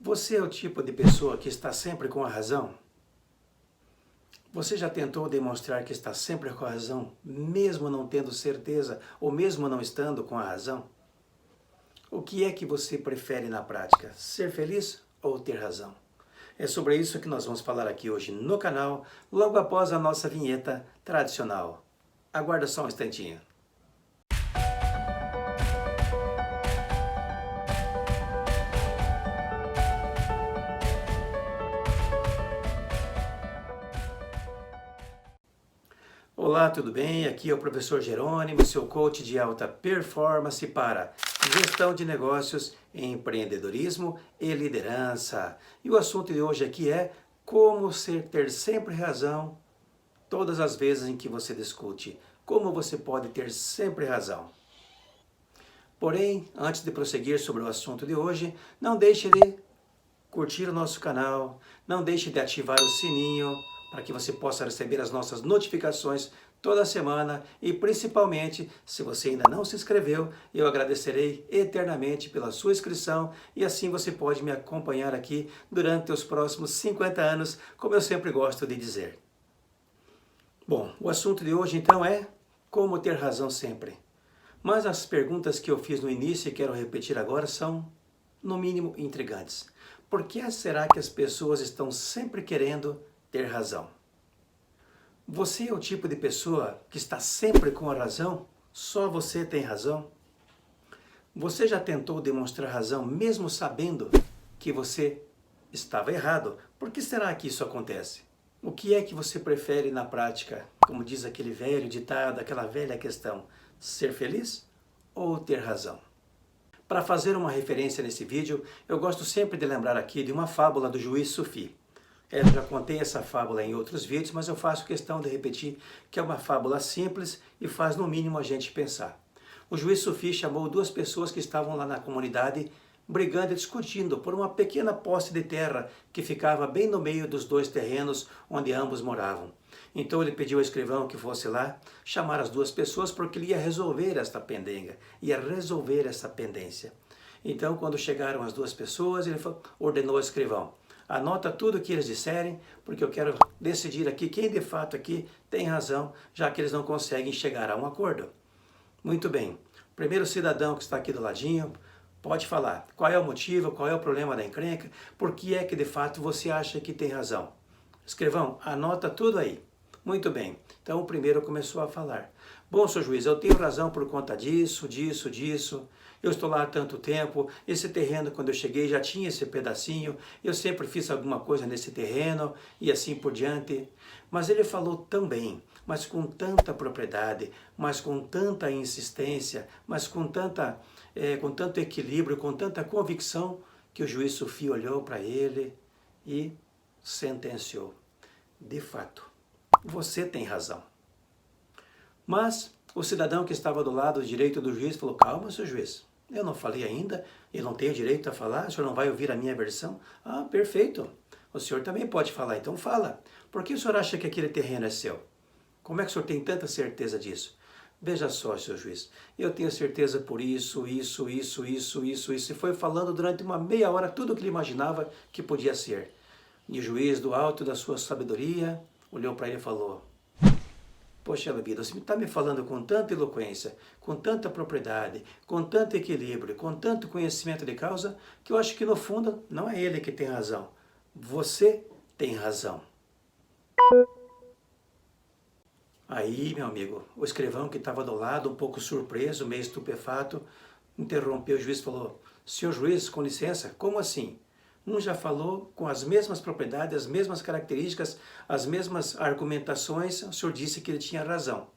Você é o tipo de pessoa que está sempre com a razão? Você já tentou demonstrar que está sempre com a razão, mesmo não tendo certeza ou mesmo não estando com a razão? O que é que você prefere na prática, ser feliz ou ter razão? É sobre isso que nós vamos falar aqui hoje no canal, logo após a nossa vinheta tradicional. Aguarda só um instantinho. Olá, tudo bem? Aqui é o professor Jerônimo, seu coach de alta performance para gestão de negócios, empreendedorismo e liderança. E o assunto de hoje aqui é como ter sempre razão todas as vezes em que você discute. Como você pode ter sempre razão. Porém, antes de prosseguir sobre o assunto de hoje, não deixe de curtir o nosso canal, não deixe de ativar o sininho para que você possa receber as nossas notificações toda semana e principalmente, se você ainda não se inscreveu, eu agradecerei eternamente pela sua inscrição e assim você pode me acompanhar aqui durante os próximos 50 anos, como eu sempre gosto de dizer. Bom, o assunto de hoje então é como ter razão sempre. Mas as perguntas que eu fiz no início e quero repetir agora são, no mínimo, intrigantes. Por que será que as pessoas estão sempre querendo ter razão? Você é o tipo de pessoa que está sempre com a razão? Só você tem razão? Você já tentou demonstrar razão mesmo sabendo que você estava errado? Por que será que isso acontece? O que é que você prefere na prática? Como diz aquele velho ditado, aquela velha questão, ser feliz ou ter razão? Para fazer uma referência nesse vídeo, eu gosto sempre de lembrar aqui de uma fábula do juiz Sufi. Eu já contei essa fábula em outros vídeos, mas eu faço questão de repetir que é uma fábula simples e faz no mínimo a gente pensar. O juiz Sufi chamou duas pessoas que estavam lá na comunidade brigando e discutindo por uma pequena posse de terra que ficava bem no meio dos dois terrenos onde ambos moravam. Então ele pediu ao escrivão que fosse lá chamar as duas pessoas porque ele ia resolver esta pendenga, ia resolver essa pendência. Então quando chegaram as duas pessoas, ele ordenou ao escrivão: anota tudo o que eles disserem, porque eu quero decidir aqui quem de fato aqui tem razão, já que eles não conseguem chegar a um acordo. Muito bem, primeiro cidadão que está aqui do ladinho, pode falar qual é o motivo, qual é o problema da encrenca, por que é que de fato você acha que tem razão. Escrivão, anota tudo aí. Muito bem, então o primeiro começou a falar. Bom, senhor juiz, eu tenho razão por conta disso, disso. Eu estou lá há tanto tempo, esse terreno quando eu cheguei já tinha esse pedacinho, eu sempre fiz alguma coisa nesse terreno e assim por diante. Mas ele falou tão bem, mas com tanta propriedade, mas com tanta insistência, mas com tanto equilíbrio, com tanta convicção, que o juiz Sufi olhou para ele e sentenciou: de fato, você tem razão. Mas o cidadão que estava do lado direito do juiz falou: calma, seu juiz, eu não falei ainda, eu não tenho direito a falar, o senhor não vai ouvir a minha versão? Ah, perfeito, o senhor também pode falar, então fala. Por que o senhor acha que aquele terreno é seu? Como é que o senhor tem tanta certeza disso? Veja só, seu juiz, eu tenho certeza por isso. E foi falando durante uma meia hora tudo o que ele imaginava que podia ser. E o juiz, do alto da sua sabedoria, olhou para ele e falou: poxa vida, você está me falando com tanta eloquência, com tanta propriedade, com tanto equilíbrio, com tanto conhecimento de causa, que eu acho que no fundo não é ele que tem razão. Você tem razão. Aí, meu amigo, o escrivão que estava do lado, um pouco surpreso, meio estupefato, interrompeu o juiz e falou: senhor juiz, com licença, como assim? Um já falou com as mesmas propriedades, as mesmas características, as mesmas argumentações, o senhor disse que ele tinha razão.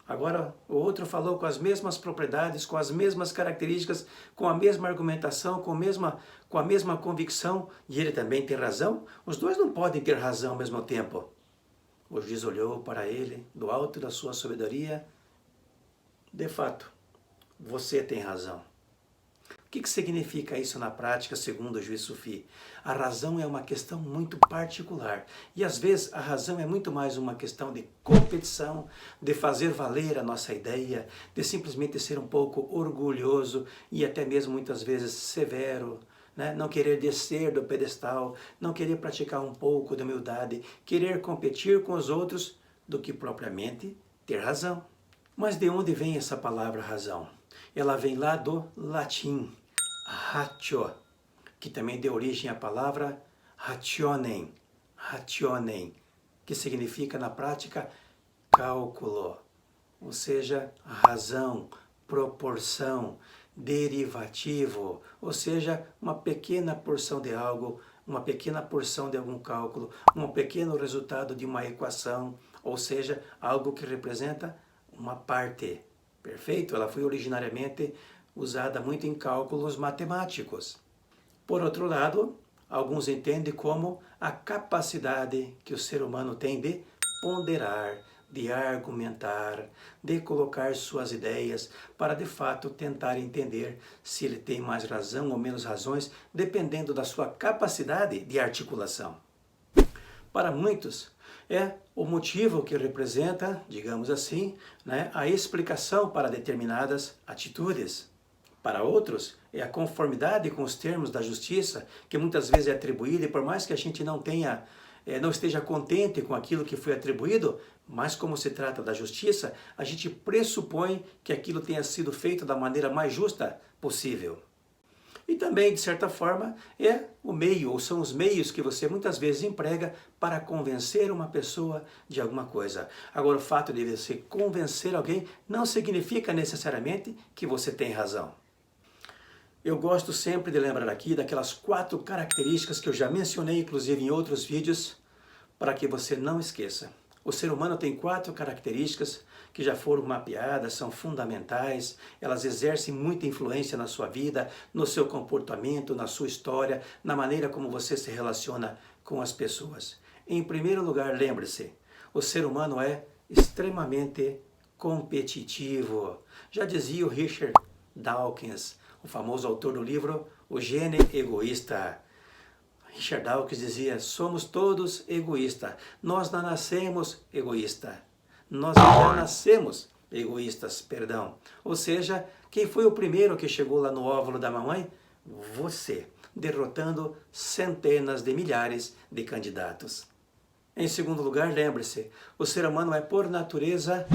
Agora o outro falou com as mesmas propriedades, com as mesmas características, com a mesma argumentação, com a mesma convicção, e ele também tem razão? Os dois não podem ter razão ao mesmo tempo. O juiz olhou para ele, do alto da sua sabedoria: de fato, você tem razão. O que significa isso na prática, segundo o juiz Sufi? A razão é uma questão muito particular. E às vezes a razão é muito mais uma questão de competição, de fazer valer a nossa ideia, de simplesmente ser um pouco orgulhoso e até mesmo muitas vezes severo, né? Não querer descer do pedestal, não querer praticar um pouco de humildade, querer competir com os outros do que propriamente ter razão. Mas de onde vem essa palavra razão? Ela vem lá do latim, ratio, que também deu origem à palavra rationem, que significa na prática cálculo, ou seja, razão, proporção, derivativo, ou seja, uma pequena porção de algo, uma pequena porção de algum cálculo, um pequeno resultado de uma equação, ou seja, algo que representa uma parte. Perfeito? Ela foi originariamente usada muito em cálculos matemáticos. Por outro lado, alguns entendem como a capacidade que o ser humano tem de ponderar, de argumentar, de colocar suas ideias para de fato tentar entender se ele tem mais razão ou menos razões, dependendo da sua capacidade de articulação. Para muitos, é o motivo que representa, digamos assim, né, a explicação para determinadas atitudes. Para outros, é a conformidade com os termos da justiça, que muitas vezes é atribuída, e por mais que a gente não esteja contente com aquilo que foi atribuído, mas como se trata da justiça, a gente pressupõe que aquilo tenha sido feito da maneira mais justa possível. E também, de certa forma, é o meio, ou são os meios que você muitas vezes emprega para convencer uma pessoa de alguma coisa. Agora, o fato de você convencer alguém não significa necessariamente que você tem razão. Eu gosto sempre de lembrar aqui daquelas 4 características que eu já mencionei, inclusive em outros vídeos, para que você não esqueça. O ser humano tem 4 características que já foram mapeadas, são fundamentais, elas exercem muita influência na sua vida, no seu comportamento, na sua história, na maneira como você se relaciona com as pessoas. Em primeiro lugar, lembre-se, o ser humano é extremamente competitivo. Já dizia o Richard Dawkins, o famoso autor do livro O Gene Egoísta. Richard Dawkins dizia, somos todos egoístas. Nós não nascemos egoístas. Nós já nascemos egoístas, perdão. Ou seja, quem foi o primeiro que chegou lá no óvulo da mamãe? Você, derrotando centenas de milhares de candidatos. Em segundo lugar, lembre-se, o ser humano é por natureza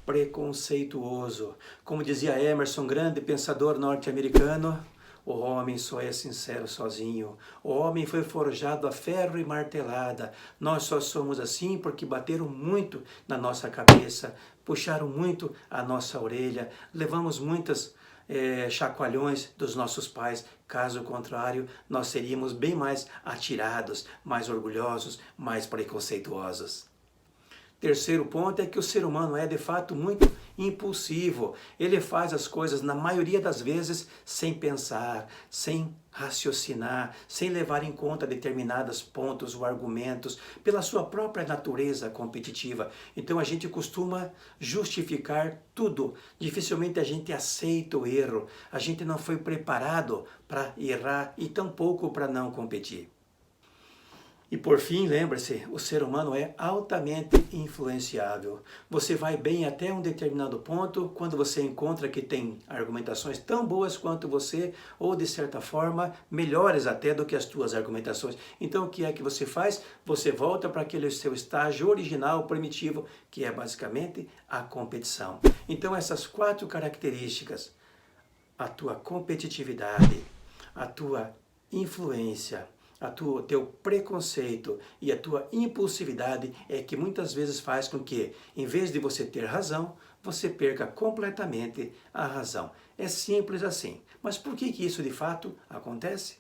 preconceituoso. Como dizia Emerson, grande pensador norte-americano, o homem só é sincero sozinho. O homem foi forjado a ferro e martelada. Nós só somos assim porque bateram muito na nossa cabeça, puxaram muito a nossa orelha, levamos muitas chacoalhões dos nossos pais. Caso contrário, nós seríamos bem mais atirados, mais orgulhosos, mais preconceituosos. Terceiro ponto é que o ser humano é de fato muito impulsivo. Ele faz as coisas na maioria das vezes sem pensar, sem raciocinar, sem levar em conta determinados pontos ou argumentos, pela sua própria natureza competitiva. Então a gente costuma justificar tudo. Dificilmente a gente aceita o erro. A gente não foi preparado para errar e tampouco para não competir. E por fim, lembre-se, o ser humano é altamente influenciável. Você vai bem até um determinado ponto, quando você encontra que tem argumentações tão boas quanto você, ou de certa forma, melhores até do que as tuas argumentações. Então o que é que você faz? Você volta para aquele seu estágio original, primitivo, que é basicamente a competição. Então essas 4 características, a tua competitividade, a tua influência, o teu preconceito e a tua impulsividade é que muitas vezes faz com que, em vez de você ter razão, você perca completamente a razão. É simples assim. Mas por que isso de fato acontece?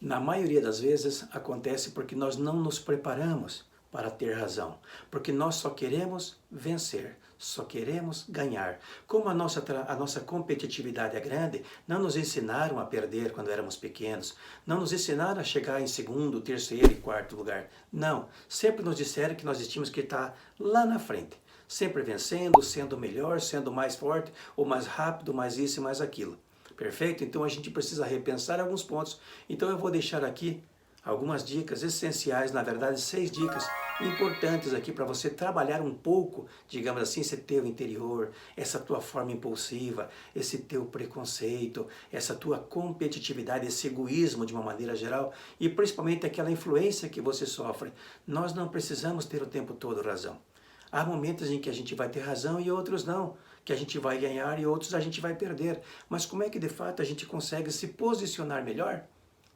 Na maioria das vezes acontece porque nós não nos preparamos para ter razão, porque nós só queremos vencer, só queremos ganhar. Como a nossa competitividade é grande, não nos ensinaram a perder quando éramos pequenos, não nos ensinaram a chegar em segundo, terceiro e quarto lugar. Não, sempre nos disseram que nós tínhamos que estar lá na frente, sempre vencendo, sendo melhor, sendo mais forte, ou mais rápido, mais isso e mais aquilo. Perfeito? Então a gente precisa repensar alguns pontos. Então eu vou deixar aqui algumas dicas essenciais, na verdade 6 dicas importantes aqui para você trabalhar um pouco, digamos assim, esse teu interior, essa tua forma impulsiva, esse teu preconceito, essa tua competitividade, esse egoísmo de uma maneira geral e principalmente aquela influência que você sofre. Nós não precisamos ter o tempo todo razão. Há momentos em que a gente vai ter razão e outros não, que a gente vai ganhar e outros a gente vai perder. Mas como é que de fato a gente consegue se posicionar melhor?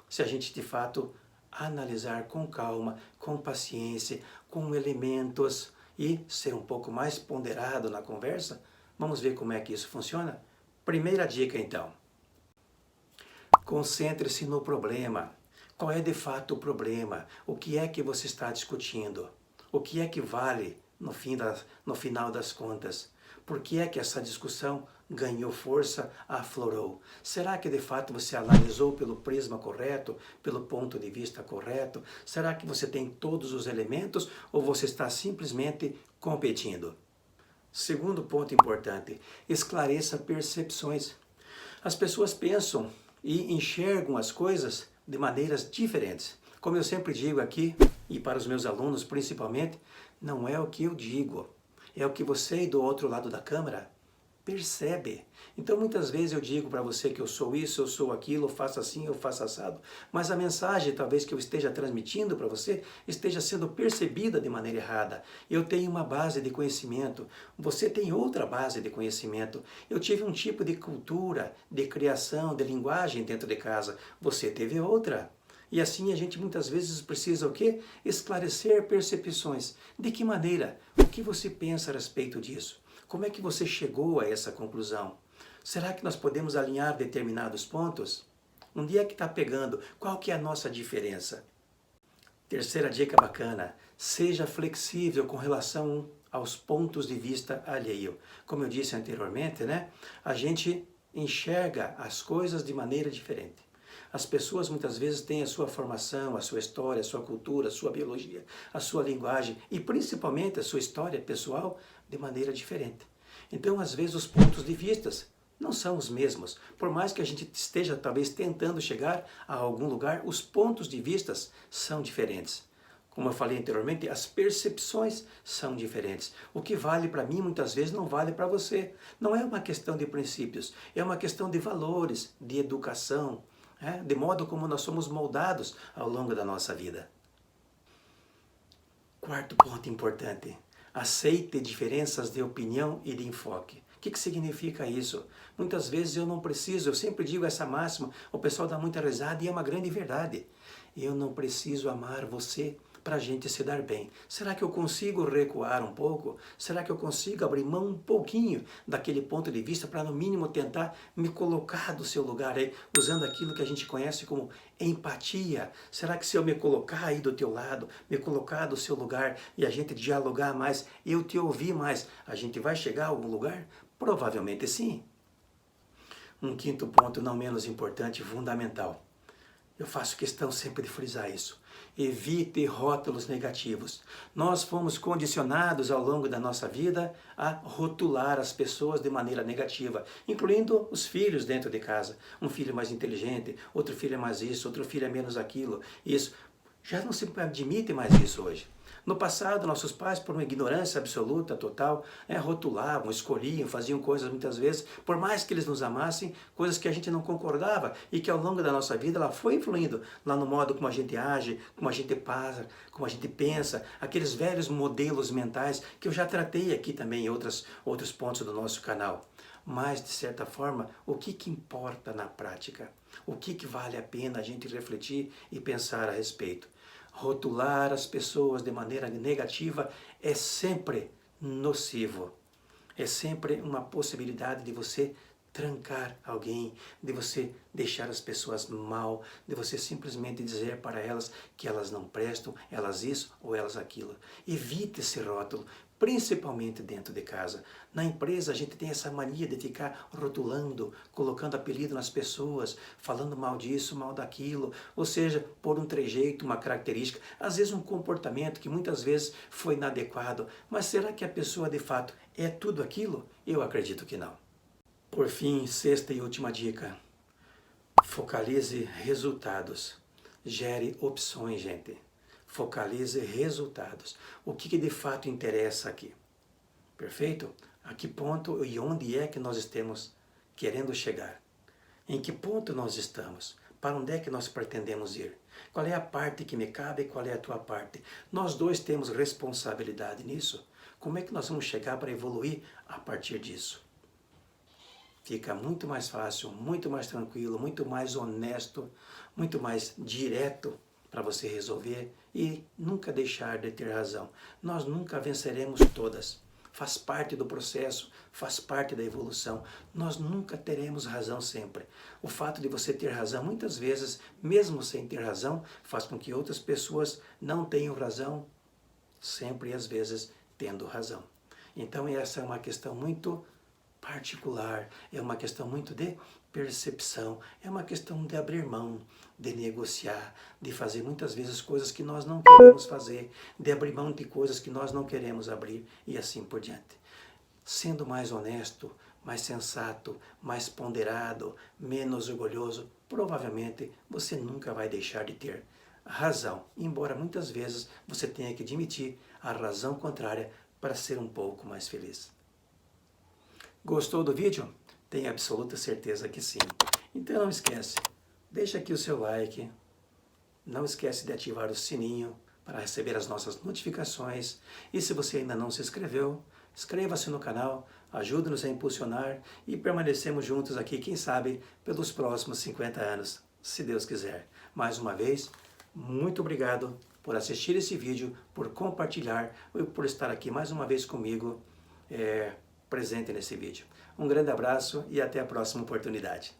Se a gente de fato analisar com calma, com paciência, com elementos e ser um pouco mais ponderado na conversa. Vamos ver como é que isso funciona? Primeira dica então. Concentre-se no problema. Qual é de fato o problema? O que é que você está discutindo? O que é que vale no final das contas? Por que é que essa discussão ganhou força, aflorou? Será que de fato você analisou pelo prisma correto, pelo ponto de vista correto? Será que você tem todos os elementos ou você está simplesmente competindo? Segundo ponto importante, esclareça percepções. As pessoas pensam e enxergam as coisas de maneiras diferentes. Como eu sempre digo aqui, e para os meus alunos principalmente, não é o que eu digo, é o que você do outro lado da câmera percebe. Então muitas vezes eu digo para você que eu sou isso, eu sou aquilo, eu faço assim, eu faço assado, mas a mensagem talvez que eu esteja transmitindo para você esteja sendo percebida de maneira errada. Eu tenho uma base de conhecimento, você tem outra base de conhecimento. Eu tive um tipo de cultura, de criação, de linguagem dentro de casa, você teve outra. E assim a gente muitas vezes precisa o quê? Esclarecer percepções. De que maneira? O que você pensa a respeito disso? Como é que você chegou a essa conclusão? Será que nós podemos alinhar determinados pontos? Onde é que está pegando? Qual que é a nossa diferença? Terceira dica bacana, seja flexível com relação aos pontos de vista alheio. Como eu disse anteriormente, né? A gente enxerga as coisas de maneira diferente. As pessoas muitas vezes têm a sua formação, a sua história, a sua cultura, a sua biologia, a sua linguagem e principalmente a sua história pessoal de maneira diferente. Então, às vezes, os pontos de vista não são os mesmos. Por mais que a gente esteja talvez tentando chegar a algum lugar, os pontos de vista são diferentes. Como eu falei anteriormente, as percepções são diferentes. O que vale para mim, muitas vezes, não vale para você. Não é uma questão de princípios, é uma questão de valores, de educação, de modo como nós somos moldados ao longo da nossa vida. Quarto ponto importante, aceite diferenças de opinião e de enfoque. O que significa isso? Muitas vezes eu não preciso, eu sempre digo essa máxima, o pessoal dá muita risada e é uma grande verdade. Eu não preciso amar você para a gente se dar bem. Será que eu consigo recuar um pouco? Será que eu consigo abrir mão um pouquinho daquele ponto de vista para no mínimo tentar me colocar do seu lugar aí, usando aquilo que a gente conhece como empatia? Será que se eu me colocar aí do teu lado, me colocar do seu lugar e a gente dialogar mais, eu te ouvir mais, a gente vai chegar a algum lugar? Provavelmente sim. Um quinto ponto, não menos importante, fundamental. Eu faço questão sempre de frisar isso. Evite rótulos negativos. Nós fomos condicionados ao longo da nossa vida a rotular as pessoas de maneira negativa, incluindo os filhos dentro de casa. Um filho é mais inteligente, outro filho é mais isso, outro filho é menos aquilo. Isso. Já não se admite mais isso hoje. No passado, nossos pais, por uma ignorância absoluta, total, rotulavam, escolhiam, faziam coisas muitas vezes, por mais que eles nos amassem, coisas que a gente não concordava e que ao longo da nossa vida ela foi influindo lá no modo como a gente age, como a gente passa, como a gente pensa, aqueles velhos modelos mentais que eu já tratei aqui também em outros pontos do nosso canal. Mas, de certa forma, o que importa na prática? O que vale a pena a gente refletir e pensar a respeito? Rotular as pessoas de maneira negativa é sempre nocivo. É sempre uma possibilidade de você trancar alguém, de você deixar as pessoas mal, de você simplesmente dizer para elas que elas não prestam, elas isso ou elas aquilo. Evite esse rótulo, principalmente dentro de casa. Na empresa a gente tem essa mania de ficar rotulando, colocando apelido nas pessoas, falando mal disso, mal daquilo, ou seja, por um trejeito, uma característica, às vezes um comportamento que muitas vezes foi inadequado, mas será que a pessoa de fato é tudo aquilo? Eu acredito que não. Por fim, sexta e última dica, focalize resultados. Gere opções, gente. Focalize resultados. O que de fato interessa aqui? Perfeito? A que ponto e onde é que nós estamos querendo chegar? Em que ponto nós estamos? Para onde é que nós pretendemos ir? Qual é a parte que me cabe e qual é a tua parte? Nós dois temos responsabilidade nisso. Como é que nós vamos chegar para evoluir a partir disso? Fica muito mais fácil, muito mais tranquilo, muito mais honesto, muito mais direto para você resolver e nunca deixar de ter razão. Nós nunca venceremos todas. Faz parte do processo, faz parte da evolução. Nós nunca teremos razão sempre. O fato de você ter razão, muitas vezes, mesmo sem ter razão, faz com que outras pessoas não tenham razão, sempre e às vezes tendo razão. Então essa é uma questão muito particular, é uma questão muito de percepção, é uma questão de abrir mão, de negociar, de fazer muitas vezes coisas que nós não queremos fazer, de abrir mão de coisas que nós não queremos abrir e assim por diante. Sendo mais honesto, mais sensato, mais ponderado, menos orgulhoso, provavelmente você nunca vai deixar de ter razão, embora muitas vezes você tenha que admitir a razão contrária para ser um pouco mais feliz. Gostou do vídeo? Tenho absoluta certeza que sim. Então não esquece, deixa aqui o seu like, não esquece de ativar o sininho para receber as nossas notificações e se você ainda não se inscreveu, inscreva-se no canal, ajude-nos a impulsionar e permanecemos juntos aqui, quem sabe, pelos próximos 50 anos, se Deus quiser. Mais uma vez, muito obrigado por assistir esse vídeo, por compartilhar e por estar aqui mais uma vez comigo, presente nesse vídeo. Um grande abraço e até a próxima oportunidade.